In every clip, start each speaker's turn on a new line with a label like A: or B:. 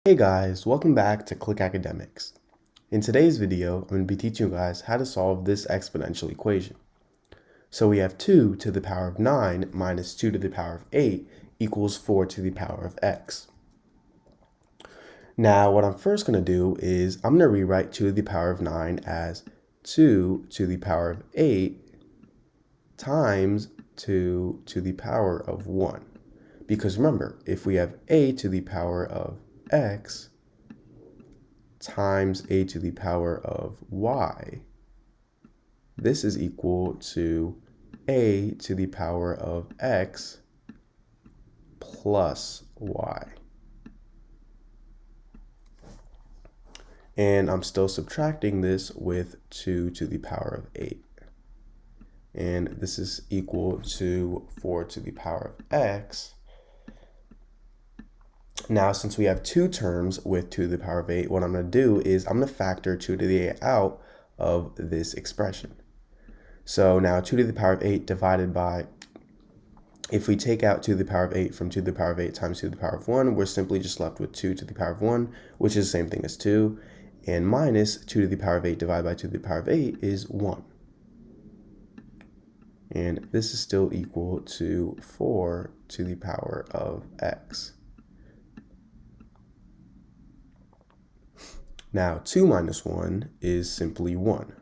A: Hey guys, welcome back to Click Academics. In today's video, I'm going to be teaching you guys how to solve this exponential equation. So we have 2 to the power of 9 minus 2 to the power of 8 equals 4 to the power of x. Now what I'm first going to do is I'm going to rewrite 2 to the power of 9 as 2 to the power of 8 times 2 to the power of 1. Because remember, if we have a to the power of x times a to the power of y, this is equal to a to the power of x plus y. And I'm still subtracting this with 2 to the power of 8. And this is equal to 4 to the power of x. Now, since we have two terms with 2 to the power of 8, what I'm going to do is I'm going to factor 2 to the 8 out of this expression. So now 2 to the power of 8 divided by, if we take out 2 to the power of 8 from 2 to the power of 8 times 2 to the power of 1, we're simply just left with 2 to the power of 1, which is the same thing as 2, and minus 2 to the power of 8 divided by 2 to the power of 8 is 1. And this is still equal to 4 to the power of x. Now, 2 minus 1 is simply 1.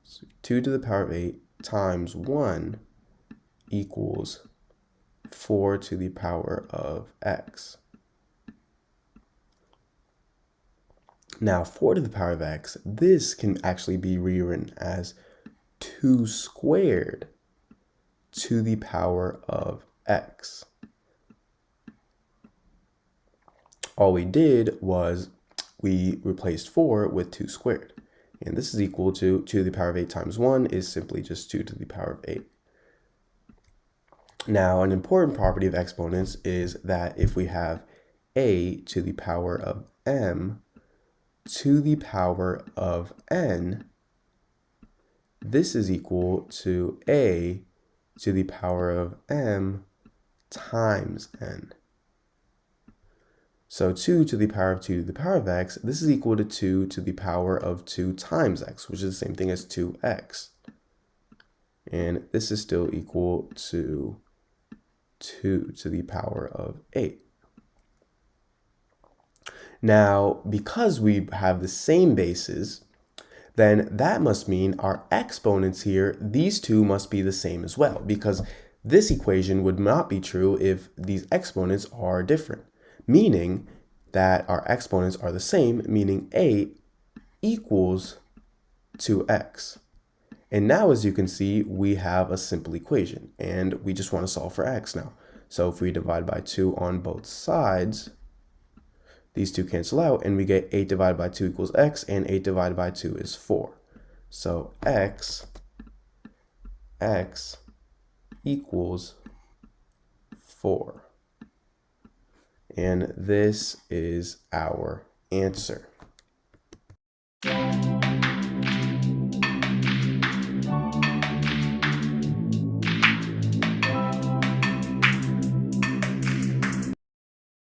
A: So 2 to the power of 8 times 1 equals 4 to the power of x. Now, 4 to the power of x, this can actually be rewritten as 2 squared to the power of x. All we did was we replaced 4 with 2 squared. And this is equal to 2 to the power of 8 times 1 is simply just 2 to the power of 8. Now, an important property of exponents is that if we have a to the power of m to the power of n, this is equal to a to the power of m times n. So 2 to the power of 2 to the power of x, this is equal to 2 to the power of 2 times x, which is the same thing as 2x. And this is still equal to 2 to the power of 8. Now, because we have the same bases, then that must mean our exponents here, these two must be the same as well, because this equation would not be true if these exponents are different. Meaning that our exponents are the same, meaning a equals 2x. And now, as you can see, we have a simple equation, and we just want to solve for x now. So if we divide by 2 on both sides, these two cancel out, and we get 8 divided by 2 equals x, and 8 divided by 2 is 4. So x equals 4. And this is our answer.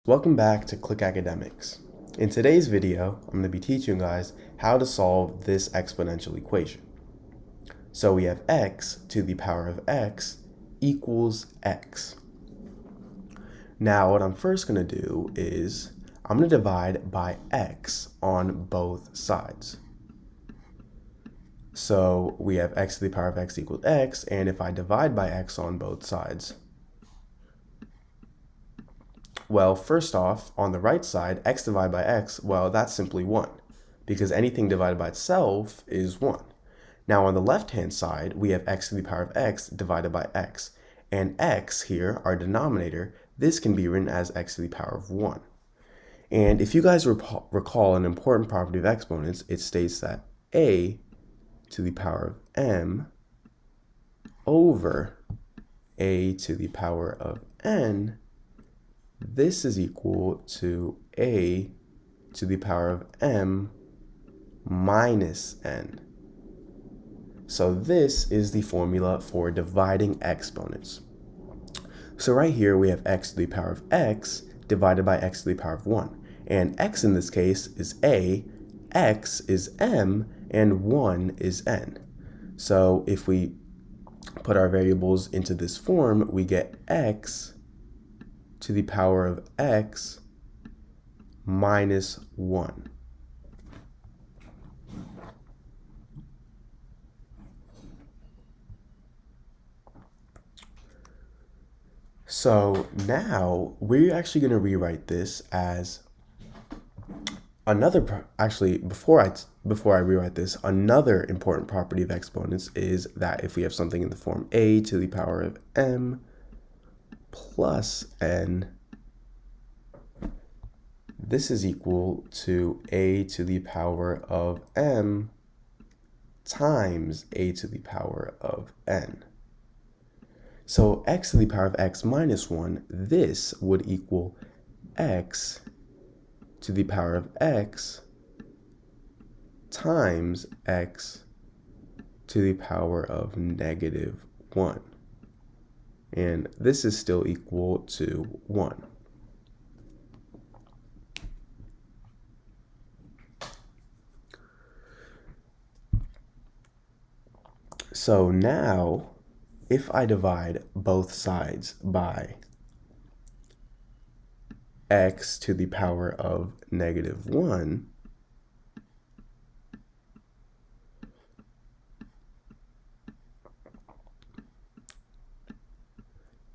A: Welcome back to Click Academics. In today's video, I'm going to be teaching you guys how to solve this exponential equation. So we have x to the power of x equals x. Now, what I'm first going to do is I'm going to divide by x on both sides. So we have x to the power of x equals x, and if I divide by x on both sides, well, first off, on the right side, x divided by x, well, that's simply 1, because anything divided by itself is 1. Now, on the left-hand side, we have x to the power of x divided by x, and x here, our denominator, this can be written as x to the power of 1. And if you guys recall an important property of exponents, it states that a to the power of m over a to the power of n, this is equal to a to the power of m minus n. So this is the formula for dividing exponents. So right here we have x to the power of x divided by x to the power of 1. And x in this case is a, x is m, and 1 is n. So if we put our variables into this form, we get x to the power of x minus 1. So now we're actually going to rewrite this as another, actually before I rewrite this, another important property of exponents is that if we have something in the form a to the power of m plus n, this is equal to a to the power of m times a to the power of n. So x to the power of x minus 1, this would equal x to the power of x times x to the power of negative 1. And this is still equal to 1. So now, if I divide both sides by x to the power of negative 1,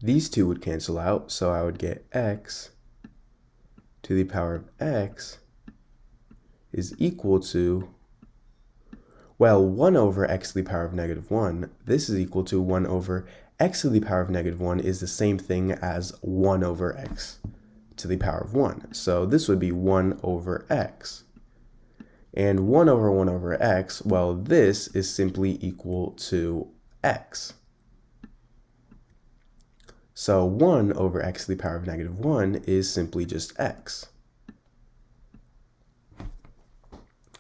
A: these two would cancel out, so I would get x to the power of x is equal to, well, 1 over x to the power of negative 1, this is equal to 1 over x to the power of negative 1 is the same thing as 1 over x to the power of 1. So this would be 1 over x. And 1 over x, well, this is simply equal to x. So 1 over x to the power of negative 1 is simply just x.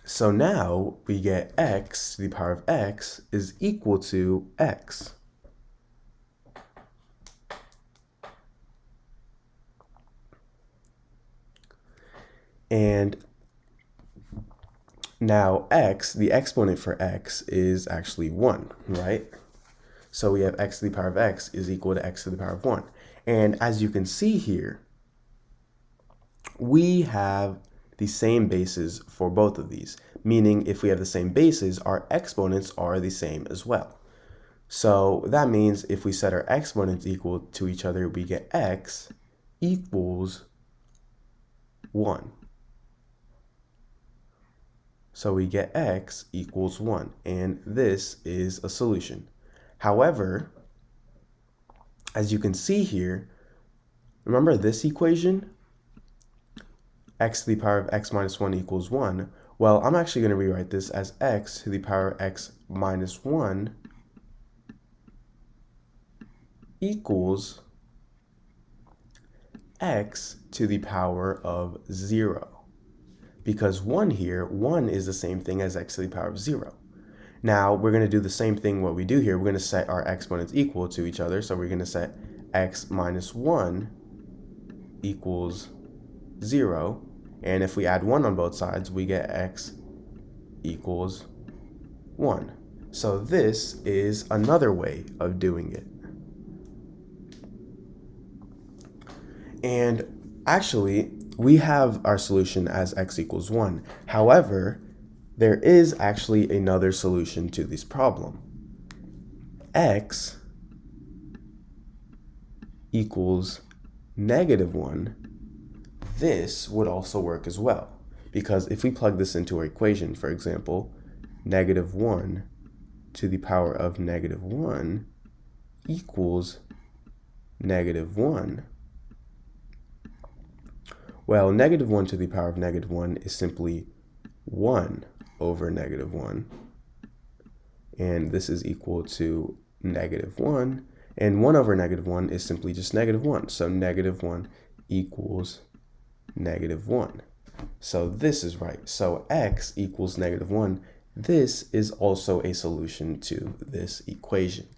A: So now we get x to the power of x is equal to x. And now x, the exponent for x is actually 1, right? So we have x to the power of x is equal to x to the power of 1. And as you can see here, we have the same bases for both of these, meaning if we have the same bases, our exponents are the same as well. So that means if we set our exponents equal to each other, we get x equals 1. So we get x equals 1, and this is a solution. However, as you can see here, remember this equation? X to the power of x minus 1 equals 1. Well, I'm actually going to rewrite this as x to the power of x minus 1 equals x to the power of 0. Because 1 here, 1 is the same thing as x to the power of 0. Now, we're going to do the same thing what we do here. We're going to set our exponents equal to each other. So we're going to set x minus 1 equals 0. And if we add 1 on both sides, we get x equals 1. So this is another way of doing it. And actually, we have our solution as x equals 1. However, there is actually another solution to this problem. X equals negative 1. This would also work as well, because if we plug this into our equation, for example, negative 1 to the power of negative 1 equals negative 1. Well, negative 1 to the power of negative 1 is simply 1 over negative 1. And this is equal to negative 1. And 1 over negative 1 is simply just negative 1. So negative 1 equals negative 1. So this is right. So x equals negative 1. This is also a solution to this equation.